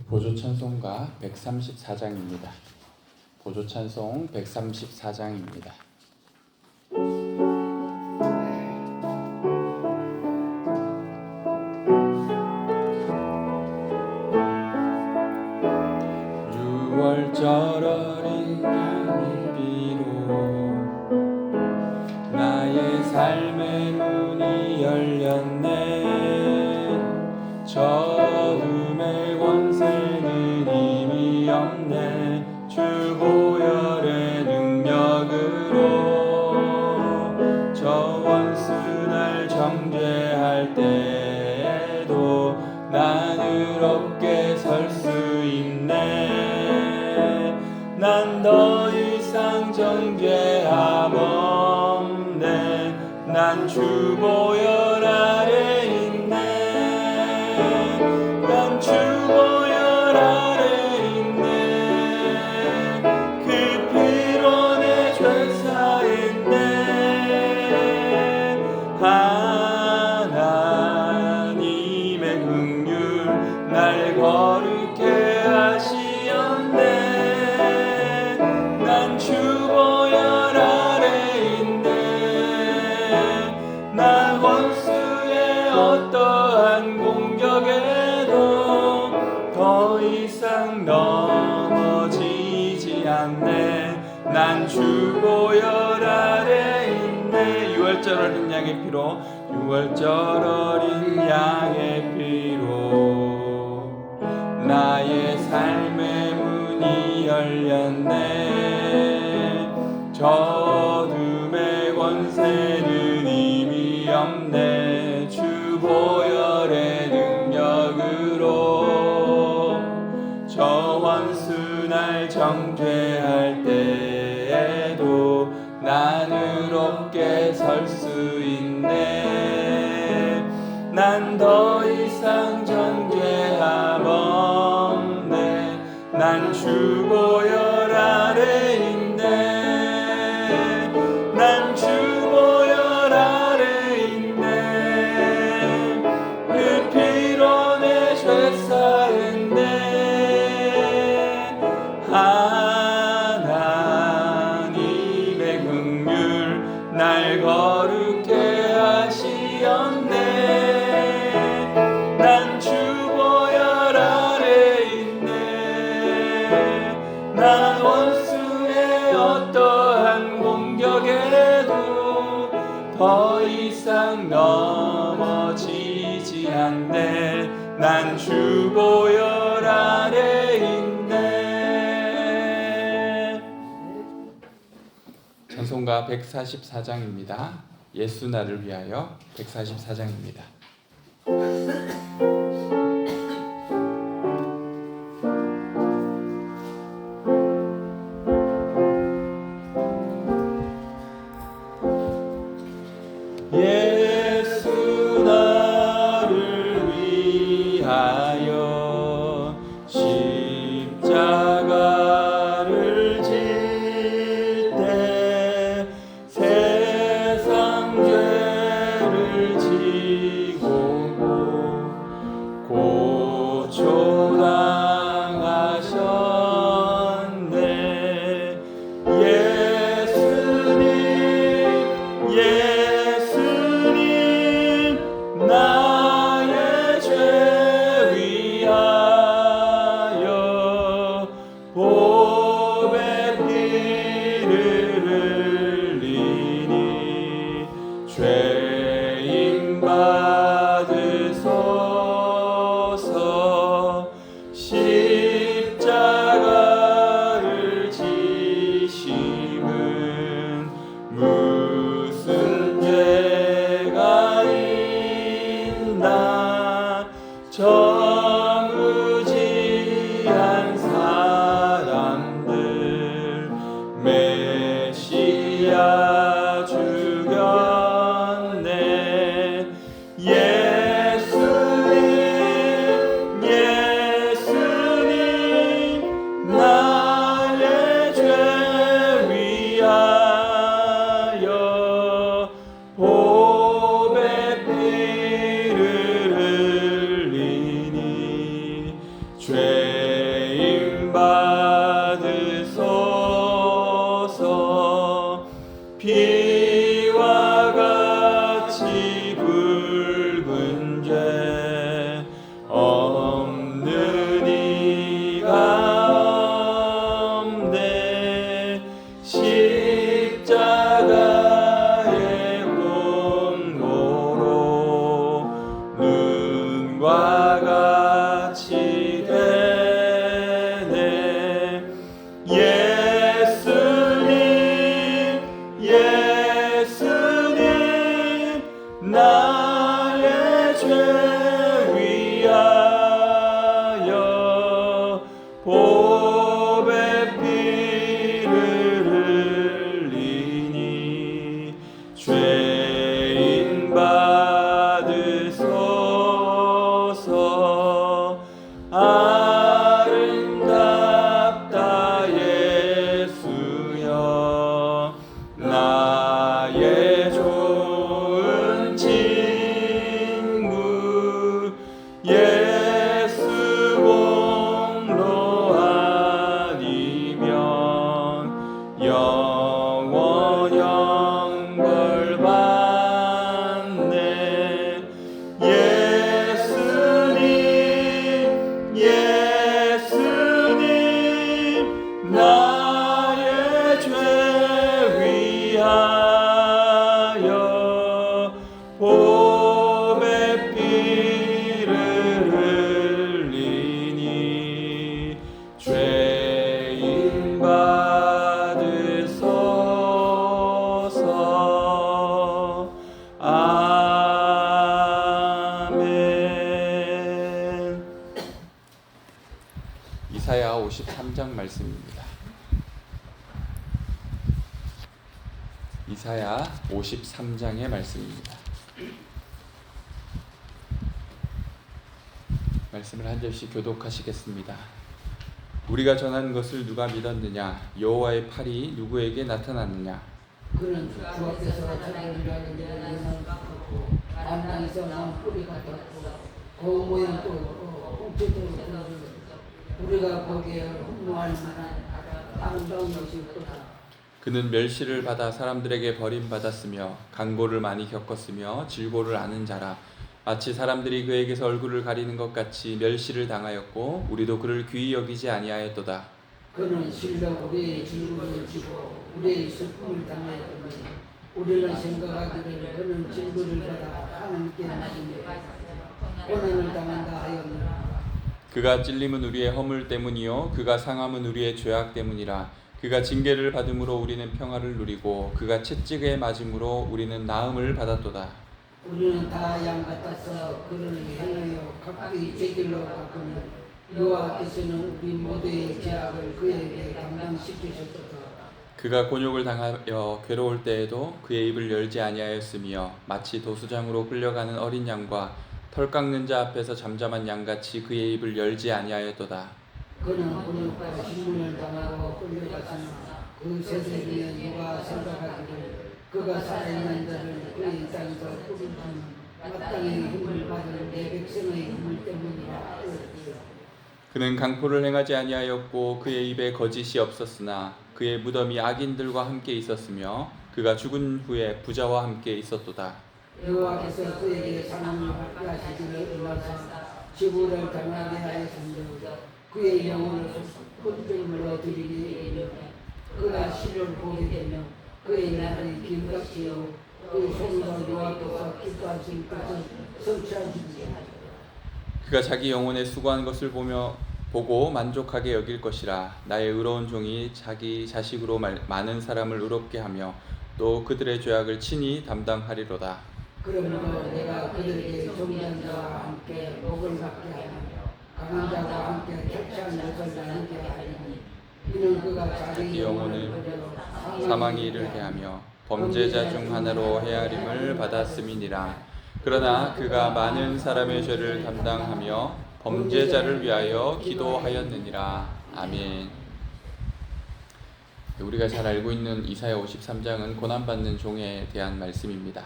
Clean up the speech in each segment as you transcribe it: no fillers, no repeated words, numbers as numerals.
보조찬송가 134장입니다. 보조찬송 134장입니다. 유월절 어린 양의 비로 나의 삶의 문이 열렸네. 어둠의 권세는 이미 없네. 주 보혈의 능력으로 저 원수 날 정죄할 때에도 난 의롭게 설 수 있네. 난 더 이상 정죄함 없네. 난 주 보혈 아래 주 보혈 아래 있네. 그 피로 내 죄 사했네. 하나님의 긍휼 날 거룩해 하시었네. 난 주 보혈 아래 있네. 난 원수의 어떠한 공격에 더 이상 넘어지지 않네. 난 주 보혈 아래 있네. 유월절 어린 양의 피로 유월절 어린 양의 피로 나의 삶의 문이 열렸네. 저 어둠의 권세는 이미 없네. 주 보혈의 능력으로 저 원수 날 정죄할 때에도 난 의롭게 설 수 있네. 난 더 이상 정죄함 없네. 난 주 보혈 아래 있네. 난 주 보혈 아래 있네. 그 피로 내 죄 사했네. 하나님의 긍휼 날 거룩해 하시었네. 난 주 보혈 아래 있네. 난 원수의 어떠한 공격에도 더 이상 넘어지지 않네. 난 주 보혈 아래 있네. 찬송가 144장입니다. 예수 나를 위하여 144장입니다. 예수 나를 위하여 십자가를 질 때 세상 죄를 지고 고초당하셨네. 예수님 나의 죄 위하여 보배 피를 흘리니 죄인 받으소서. 십자가를 지심은 무슨 죄가 있나. 정의지한 사람들 메시아 죽였네. 예수님 나의 죄 위하여 보배 피를 흘리니 죄 이사야 53장 말씀입니다. 이사야 53장의 말씀입니다. 말씀을 한 절씩 교독하시겠습니다. 우리가 전한 것을 누가 믿었느냐? 여호와의 팔이 누구에게 나타났느냐? 그는 주 앞에서 저들이라는 일을 받고 안방에서 난 뿌리 같았고 고운 모양도 홍채도 우리가 보기에 흠모할 만한 아름다운 것이 없다. 그는 멸시를 받아 사람들에게 버림받았으며 강고를 많이 겪었으며 질고를 아는 자라. 마치 사람들이 그에게서 얼굴을 가리는 것 같이 멸시를 당하였고 우리도 그를 귀히 여기지 아니하였도다. 그는 실로 우리의 질고를 지고 우리의 슬픔을 당하였으니 우리는 생각하기를 그는 질고를 받아 하나님께 고난을 당한다 하였느라. 그가 찔림은 우리의 허물 때문이요 그가 상함은 우리의 죄악 때문이라. 그가 징계를 받음으로 우리는 평화를 누리고 그가 채찍에 맞음으로 우리는 나음을 받았도다. 우리는 다 양 같아서 그를 향하여 각기 제 길로 갔거니 여호와께서는 우리 모두의 죄악을 그에게 감당시키셨도다. 그가 곤욕을 당하여 괴로울 때에도 그의 입을 열지 아니하였으며 마치 도수장으로 끌려가는 어린 양과 털 깎는 자 앞에서 잠잠한 양같이 그의 입을 열지 아니하였도다. 그는 곤욕과 신문을 당하고 끌려갔으나 그 세대에 누가 생각하기를 그가 살아있는 자를 그의 땅에서 뿌리는 마땅히 힘을 받은 내 백성의 힘을 때문이라. 그는 강포를 행하지 아니하였고 그의 입에 거짓이 없었으나 그의 무덤이 악인들과 함께 있었으며 그가 죽은 후에 부자와 함께 있었도다. 여호와께서 그에게 사망을 받게 하시기를 원하사 지구를 당하게 하였으므로 그의 영혼을 혼종으로 드리니 그가 시를 보게 되며 그의 날이 길같이요 그 손으로 여호와께서 기뻐하신 것을 성취하시리라. 그가 자기 영혼에 수고한 것을 보고 만족하게 여길 것이라. 나의 의로운 종이 자기 자식으로 많은 사람을 의롭게 하며 또 그들의 죄악을 친히 담당하리로다. 그러므로 내가 그들에게 종된 자와 함께 복을 받게 하며 강한 자와 함께 결체한 것을 나누게 하리니 이는 그가 자기 영혼을 사망에 이르게 하며 범죄자 중 하나로 헤아림을 받았음이니라. 그러나 그가 많은 사람의 죄를 담당하며 범죄자를 위하여 기도하였느니라. 아멘. 우리가 잘 알고 있는 이사야 53장은 고난받는 종에 대한 말씀입니다.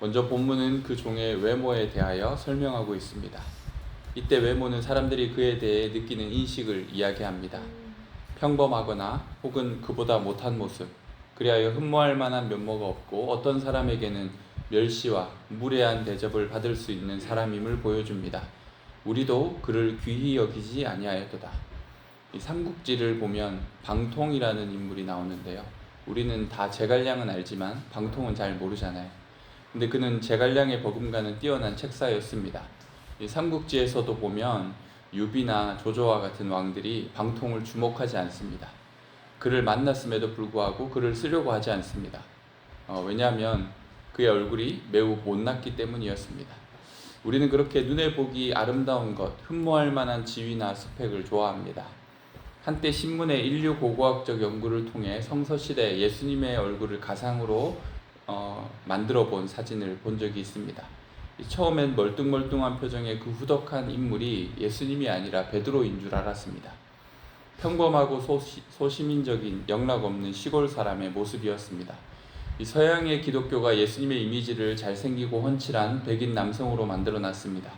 먼저 본문은 그 종의 외모에 대하여 설명하고 있습니다. 이때 외모는 사람들이 그에 대해 느끼는 인식을 이야기합니다. 평범하거나 혹은 그보다 못한 모습, 그리하여 흠모할 만한 면모가 없고 어떤 사람에게는 멸시와 무례한 대접을 받을 수 있는 사람임을 보여줍니다. 우리도 그를 귀히 여기지 아니하였도다. 이 삼국지를 보면 방통이라는 인물이 나오는데요. 우리는 다 제갈량은 알지만 방통은 잘 모르잖아요. 근데 그는 제갈량의 버금가는 뛰어난 책사였습니다. 이 삼국지에서도 보면 유비나 조조와 같은 왕들이 방통을 주목하지 않습니다. 그를 만났음에도 불구하고 그를 쓰려고 하지 않습니다. 왜냐하면 그의 얼굴이 매우 못났기 때문이었습니다. 우리는 그렇게 눈에 보기 아름다운 것, 흠모할 만한 지위나 스펙을 좋아합니다. 한때 신문의 인류 고고학적 연구를 통해 성서시대 예수님의 얼굴을 가상으로 만들어 본 사진을 본 적이 있습니다. 처음엔 멀뚱멀뚱한 표정의 그 후덕한 인물이 예수님이 아니라 베드로인 줄 알았습니다. 평범하고 소시민적인 영락 없는 시골 사람의 모습이었습니다. 이 서양의 기독교가 예수님의 이미지를 잘생기고 훤칠한 백인 남성으로 만들어놨습니다.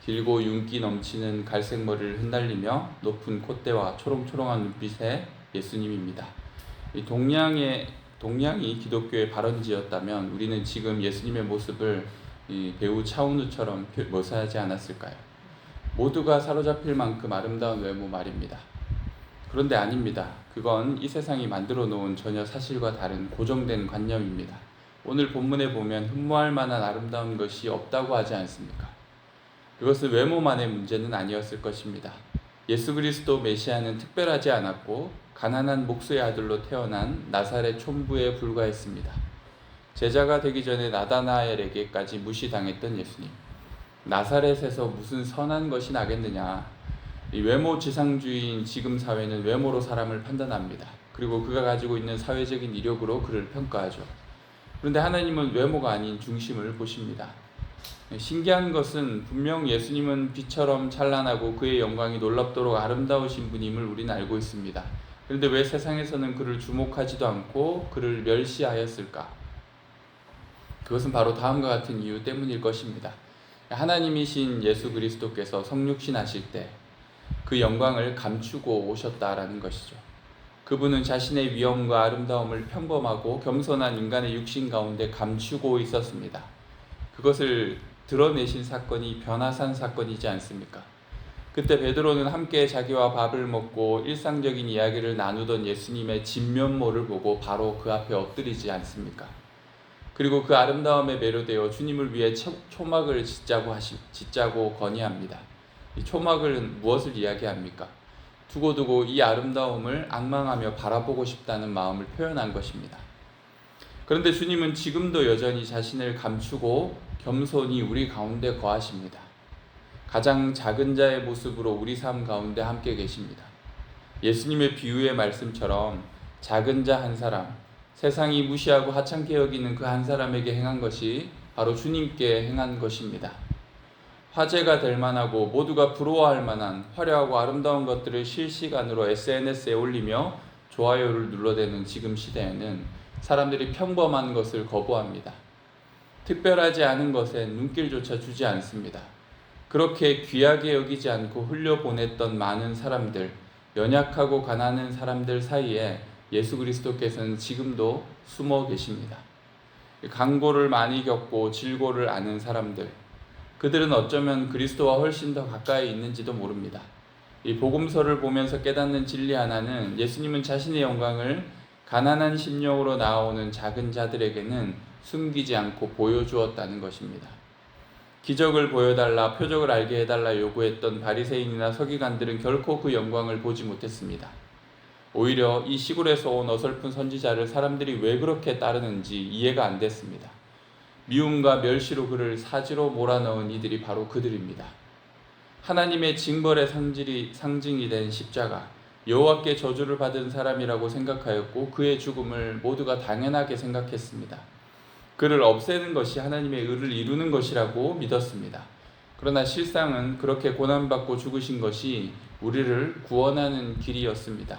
길고 윤기 넘치는 갈색 머리를 흩날리며 높은 콧대와 초롱초롱한 눈빛의 예수님입니다. 이 동양이 기독교의 발원지였다면 우리는 지금 예수님의 모습을 이 배우 차은우처럼 묘사하지 않았을까요? 모두가 사로잡힐 만큼 아름다운 외모 말입니다. 그런데 아닙니다. 그건 이 세상이 만들어 놓은 전혀 사실과 다른 고정된 관념입니다. 오늘 본문에 보면 흠모할 만한 아름다운 것이 없다고 하지 않습니까? 그것은 외모만의 문제는 아니었을 것입니다. 예수 그리스도 메시아는 특별하지 않았고 가난한 목수의 아들로 태어난 나사렛 촌부에 불과했습니다. 제자가 되기 전에 나다나엘에게까지 무시당했던 예수님. 나사렛에서 무슨 선한 것이 나겠느냐? 이 외모 지상주의인 지금 사회는 외모로 사람을 판단합니다. 그리고 그가 가지고 있는 사회적인 이력으로 그를 평가하죠. 그런데 하나님은 외모가 아닌 중심을 보십니다. 신기한 것은 분명 예수님은 빛처럼 찬란하고 그의 영광이 놀랍도록 아름다우신 분임을 우리는 알고 있습니다. 그런데 왜 세상에서는 그를 주목하지도 않고 그를 멸시하였을까? 그것은 바로 다음과 같은 이유 때문일 것입니다. 하나님이신 예수 그리스도께서 성육신하실 때 그 영광을 감추고 오셨다라는 것이죠. 그분은 자신의 위엄과 아름다움을 평범하고 겸손한 인간의 육신 가운데 감추고 있었습니다. 그것을 드러내신 사건이 변화산 사건이지 않습니까? 그때 베드로는 함께 자기와 밥을 먹고 일상적인 이야기를 나누던 예수님의 진면모를 보고 바로 그 앞에 엎드리지 않습니까? 그리고 그 아름다움에 매료되어 주님을 위해 초막을 짓자고 건의합니다. 이 초막은 무엇을 이야기합니까? 두고두고 이 아름다움을 앙망하며 바라보고 싶다는 마음을 표현한 것입니다. 그런데 주님은 지금도 여전히 자신을 감추고 겸손히 우리 가운데 거하십니다. 가장 작은 자의 모습으로 우리 삶 가운데 함께 계십니다. 예수님의 비유의 말씀처럼 작은 자 한 사람, 세상이 무시하고 하찮게 여기는 그 한 사람에게 행한 것이 바로 주님께 행한 것입니다. 화제가 될 만하고 모두가 부러워할 만한 화려하고 아름다운 것들을 실시간으로 SNS에 올리며 좋아요를 눌러대는 지금 시대에는 사람들이 평범한 것을 거부합니다. 특별하지 않은 것에 눈길조차 주지 않습니다. 그렇게 귀하게 여기지 않고 흘려보냈던 많은 사람들, 연약하고 가난한 사람들 사이에 예수 그리스도께서는 지금도 숨어 계십니다. 강고를 많이 겪고 질고를 아는 사람들, 그들은 어쩌면 그리스도와 훨씬 더 가까이 있는지도 모릅니다. 이 복음서를 보면서 깨닫는 진리 하나는 예수님은 자신의 영광을 가난한 심령으로 나아오는 작은 자들에게는 숨기지 않고 보여주었다는 것입니다. 기적을 보여달라, 표적을 알게 해달라 요구했던 바리새인이나 서기관들은 결코 그 영광을 보지 못했습니다. 오히려 이 시골에서 온 어설픈 선지자를 사람들이 왜 그렇게 따르는지 이해가 안 됐습니다. 미움과 멸시로 그를 사지로 몰아넣은 이들이 바로 그들입니다. 하나님의 징벌의 상징이 된 십자가, 여호와께 저주를 받은 사람이라고 생각하였고 그의 죽음을 모두가 당연하게 생각했습니다. 그를 없애는 것이 하나님의 의를 이루는 것이라고 믿었습니다. 그러나 실상은 그렇게 고난받고 죽으신 것이 우리를 구원하는 길이었습니다.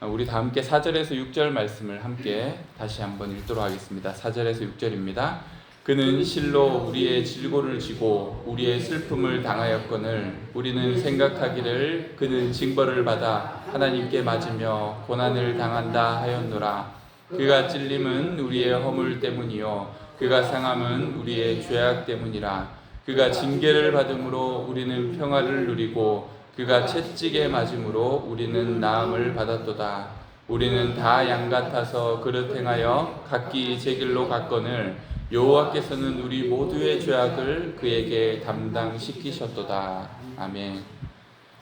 우리 다 함께 4절에서 6절 말씀을 함께 다시 한번 읽도록 하겠습니다. 4절에서 6절입니다. 그는 실로 우리의 질고를 지고 우리의 슬픔을 당하였거늘 우리는 생각하기를 그는 징벌을 받아 하나님께 맞으며 고난을 당한다 하였노라. 그가 찔림은 우리의 허물 때문이요 그가 상함은 우리의 죄악 때문이라. 그가 징계를 받음으로 우리는 평화를 누리고 그가 채찍에 맞음으로 우리는 나음을 받았도다. 우리는 다 양 같아서 그릇 행하여 각기 제 길로 갔거늘 여호와께서는 우리 모두의 죄악을 그에게 담당시키셨도다. 아멘.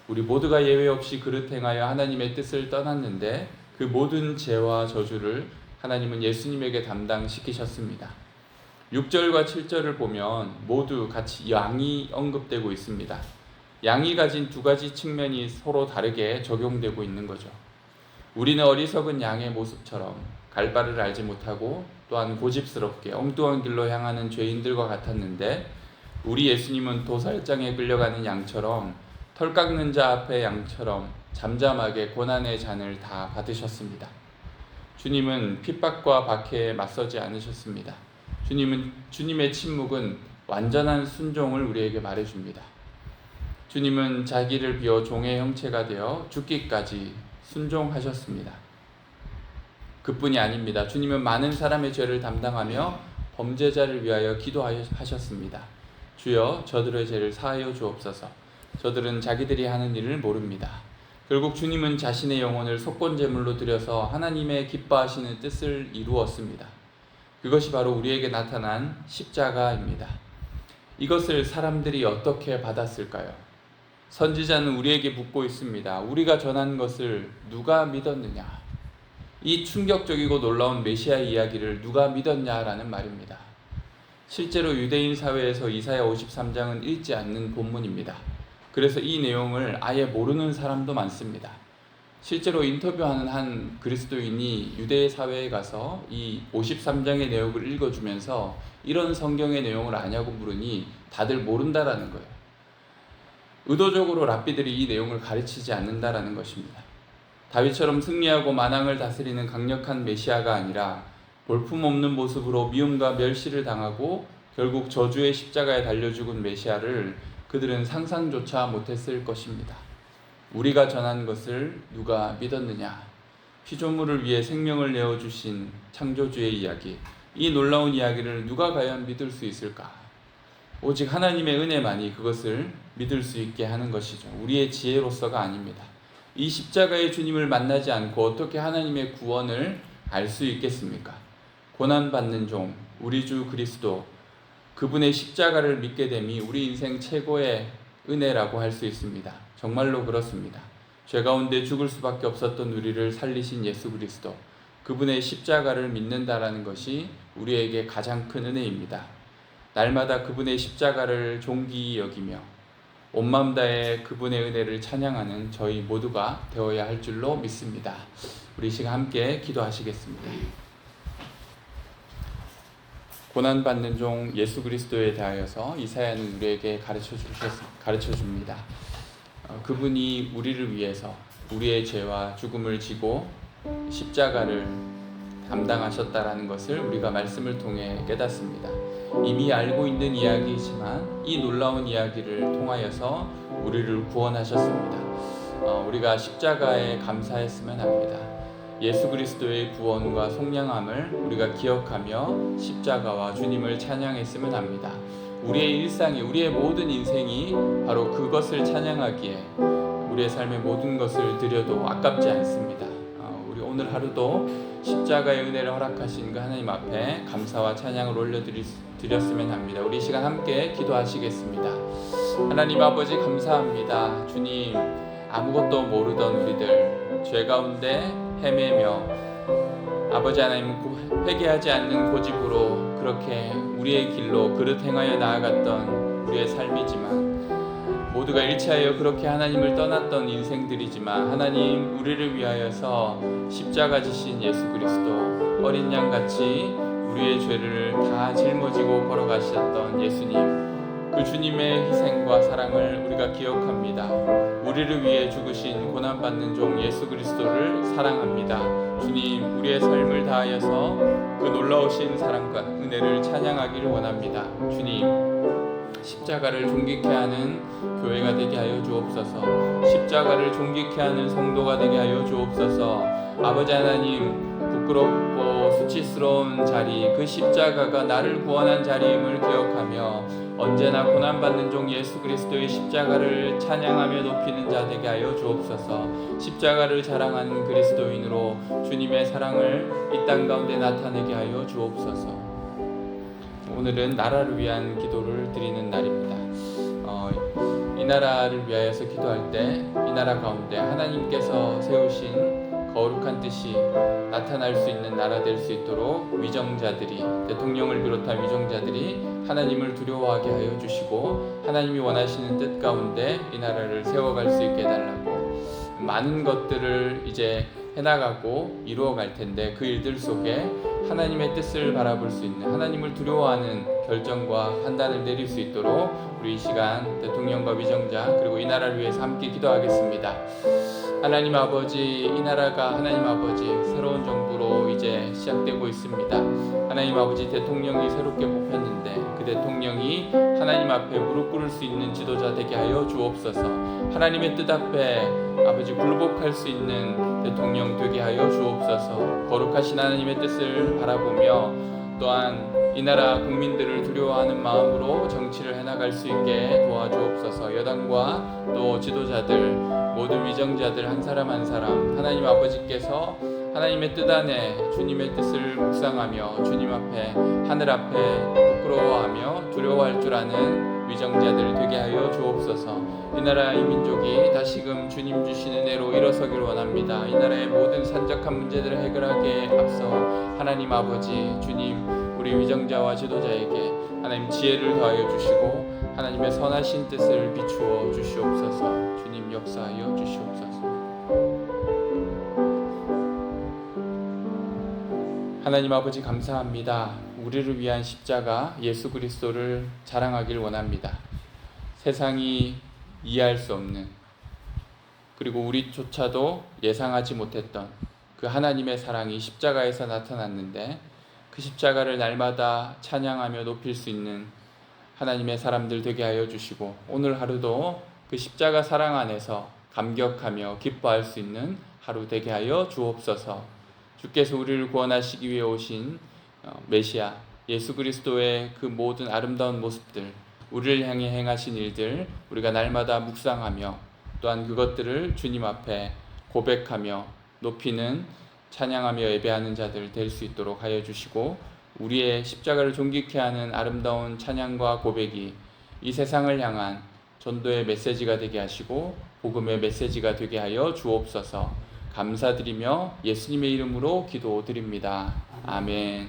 우리 모두가 예외 없이 그릇 행하여 하나님의 뜻을 떠났는데 그 모든 죄와 저주를 하나님은 예수님에게 담당시키셨습니다. 6절과 7절을 보면 모두 같이 양이 언급되고 있습니다. 양이 가진 두 가지 측면이 서로 다르게 적용되고 있는 거죠. 우리는 어리석은 양의 모습처럼 갈 바를 알지 못하고 또한 고집스럽게 엉뚱한 길로 향하는 죄인들과 같았는데 우리 예수님은 도살장에 끌려가는 양처럼 털 깎는 자 앞의 양처럼 잠잠하게 고난의 잔을 다 받으셨습니다. 주님은 핍박과 박해에 맞서지 않으셨습니다. 주님의 침묵은 완전한 순종을 우리에게 말해줍니다. 주님은 자기를 비워 종의 형체가 되어 죽기까지 순종하셨습니다. 그뿐이 아닙니다. 주님은 많은 사람의 죄를 담당하며 범죄자를 위하여 기도하셨습니다. 주여 저들의 죄를 사하여 주옵소서. 저들은 자기들이 하는 일을 모릅니다. 결국 주님은 자신의 영혼을 속건제물로 드려서 하나님의 기뻐하시는 뜻을 이루었습니다. 그것이 바로 우리에게 나타난 십자가입니다. 이것을 사람들이 어떻게 받았을까요? 선지자는 우리에게 묻고 있습니다. 우리가 전한 것을 누가 믿었느냐? 이 충격적이고 놀라운 메시아 이야기를 누가 믿었냐라는 말입니다. 실제로 유대인 사회에서 이사야 53장은 읽지 않는 본문입니다. 그래서 이 내용을 아예 모르는 사람도 많습니다. 실제로 인터뷰하는 한 그리스도인이 유대 사회에 가서 이 53장의 내용을 읽어주면서 이런 성경의 내용을 아냐고 물으니 다들 모른다라는 거예요. 의도적으로 랍비들이 이 내용을 가르치지 않는다라는 것입니다. 다윗처럼 승리하고 만왕을 다스리는 강력한 메시아가 아니라 볼품없는 모습으로 미움과 멸시를 당하고 결국 저주의 십자가에 달려 죽은 메시아를 그들은 상상조차 못했을 것입니다. 우리가 전한 것을 누가 믿었느냐? 피조물을 위해 생명을 내어주신 창조주의 이야기, 이 놀라운 이야기를 누가 과연 믿을 수 있을까? 오직 하나님의 은혜만이 그것을 믿을 수 있게 하는 것이죠. 우리의 지혜로서가 아닙니다. 이 십자가의 주님을 만나지 않고 어떻게 하나님의 구원을 알 수 있겠습니까? 고난받는 종, 우리 주 그리스도, 그분의 십자가를 믿게 됨이 우리 인생 최고의 은혜라고 할 수 있습니다. 정말로 그렇습니다. 죄 가운데 죽을 수밖에 없었던 우리를 살리신 예수 그리스도, 그분의 십자가를 믿는다라는 것이 우리에게 가장 큰 은혜입니다. 날마다 그분의 십자가를 존귀히 여기며 온 마음 다해 그분의 은혜를 찬양하는 저희 모두가 되어야 할 줄로 믿습니다. 우리 시간 함께 기도하시겠습니다. 고난받는 종 예수 그리스도에 대하여서 이사야는 우리에게 가르쳐 줍니다. 그분이 우리를 위해서 우리의 죄와 죽음을 지고 십자가를 담당하셨다라는 것을 우리가 말씀을 통해 깨닫습니다. 이미 알고 있는 이야기이지만 이 놀라운 이야기를 통하여서 우리를 구원하셨습니다. 우리가 십자가에 감사했으면 합니다. 예수 그리스도의 구원과 속량함을 우리가 기억하며 십자가와 주님을 찬양했으면 합니다. 우리의 일상이, 우리의 모든 인생이 바로 그것을 찬양하기에 우리의 삶의 모든 것을 드려도 아깝지 않습니다. 우리 오늘 하루도 십자가의 은혜를 허락하신 그 하나님 앞에 감사와 찬양을 올려드렸으면 합니다. 우리 시간 함께 기도하시겠습니다. 하나님 아버지 감사합니다. 주님, 아무것도 모르던 우리들 죄 가운데 헤매며 아버지 하나님 회개하지 않는 고집으로 그렇게 우리의 길로 그릇 행하여 나아갔던 우리의 삶이지만 모두가 일치하여 그렇게 하나님을 떠났던 인생들이지만 하나님 우리를 위하여서 십자가 지신 예수 그리스도 어린 양같이 우리의 죄를 다 짊어지고 걸어가셨던 예수님, 그 주님의 희생과 사랑을 우리가 기억합니다. 우리를 위해 죽으신 고난받는 종 예수 그리스도를 사랑합니다. 주님, 우리의 삶을 다하여서 그 놀라우신 사랑과 은혜를 찬양하기를 원합니다. 주님, 십자가를 존귀케 하는 교회가 되게 하여 주옵소서. 십자가를 존귀케 하는 성도가 되게 하여 주옵소서. 아버지 하나님, 부끄럽고 수치스러운 자리, 그 십자가가 나를 구원한 자리임을 기억하며 언제나 고난받는 종 예수 그리스도의 십자가를 찬양하며 높이는 자 되게 하여 주옵소서. 십자가를 자랑하는 그리스도인으로 주님의 사랑을 이 땅 가운데 나타내게 하여 주옵소서. 오늘은 나라를 위한 기도를 드리는 날입니다. 이 나라를 위하여서 기도할 때 이 나라 가운데 하나님께서 세우신 거룩한 뜻이 나타날 수 있는 나라 될 수 있도록 위정자들이, 대통령을 비롯한 위정자들이 하나님을 두려워하게 하여 주시고 하나님이 원하시는 뜻 가운데 이 나라를 세워갈 수 있게 해달라고, 많은 것들을 이제 해나가고 이루어갈 텐데 그 일들 속에 하나님의 뜻을 바라볼 수 있는, 하나님을 두려워하는 결정과 판단을 내릴 수 있도록 우리 이 시간 대통령과 위정자 그리고 이 나라를 위해서 함께 기도하겠습니다. 하나님 아버지, 이 나라가 하나님 아버지 새로운 정부로 이제 시작되고 있습니다. 하나님 아버지, 대통령이 새롭게 뽑혔는데 그 대통령이 하나님 앞에 무릎 꿇을 수 있는 지도자 되게 하여 주옵소서. 하나님의 뜻 앞에 아버지 굴복할 수 있는 대통령 되게 하여 주옵소서. 거룩하신 하나님의 뜻을 바라보며 또한 이 나라 국민들을 두려워하는 마음으로 정치를 해나갈 수 있게 도와주옵소서. 여당과 또 지도자들, 모든 위정자들 한 사람 한 사람 하나님 아버지께서 하나님의 뜻 안에 주님의 뜻을 묵상하며 주님 앞에, 하늘 앞에 부끄러워하며 두려워할 줄 아는 위정자들 되게 하여 주옵소서. 이 나라, 이 민족이 다시금 주님 주신 은혜로 일어서길 원합니다. 이 나라의 모든 산적한 문제들을 해결하기에 앞서 하나님 아버지, 주님, 우리 위정자와 지도자에게 하나님 지혜를 더하여 주시고 하나님의 선하신 뜻을 비추어 주시옵소서. 주님 역사하여 주시옵소서. 하나님 아버지 감사합니다. 우리를 위한 십자가 예수 그리스도를 자랑하길 원합니다. 세상이 이해할 수 없는, 그리고 우리조차도 예상하지 못했던 그 하나님의 사랑이 십자가에서 나타났는데, 그 십자가를 날마다 찬양하며 높일 수 있는 하나님의 사람들 되게 하여 주시고, 오늘 하루도 그 십자가 사랑 안에서 감격하며 기뻐할 수 있는 하루 되게 하여 주옵소서. 주께서 우리를 구원하시기 위해 오신 메시아 예수 그리스도의 그 모든 아름다운 모습들, 우리를 향해 행하신 일들 우리가 날마다 묵상하며, 또한 그것들을 주님 앞에 고백하며 높이는, 찬양하며 예배하는 자들 될 수 있도록 하여 주시고, 우리의 십자가를 존귀케 하는 아름다운 찬양과 고백이 이 세상을 향한 전도의 메시지가 되게 하시고 복음의 메시지가 되게 하여 주옵소서. 감사드리며 예수님의 이름으로 기도드립니다. 아멘.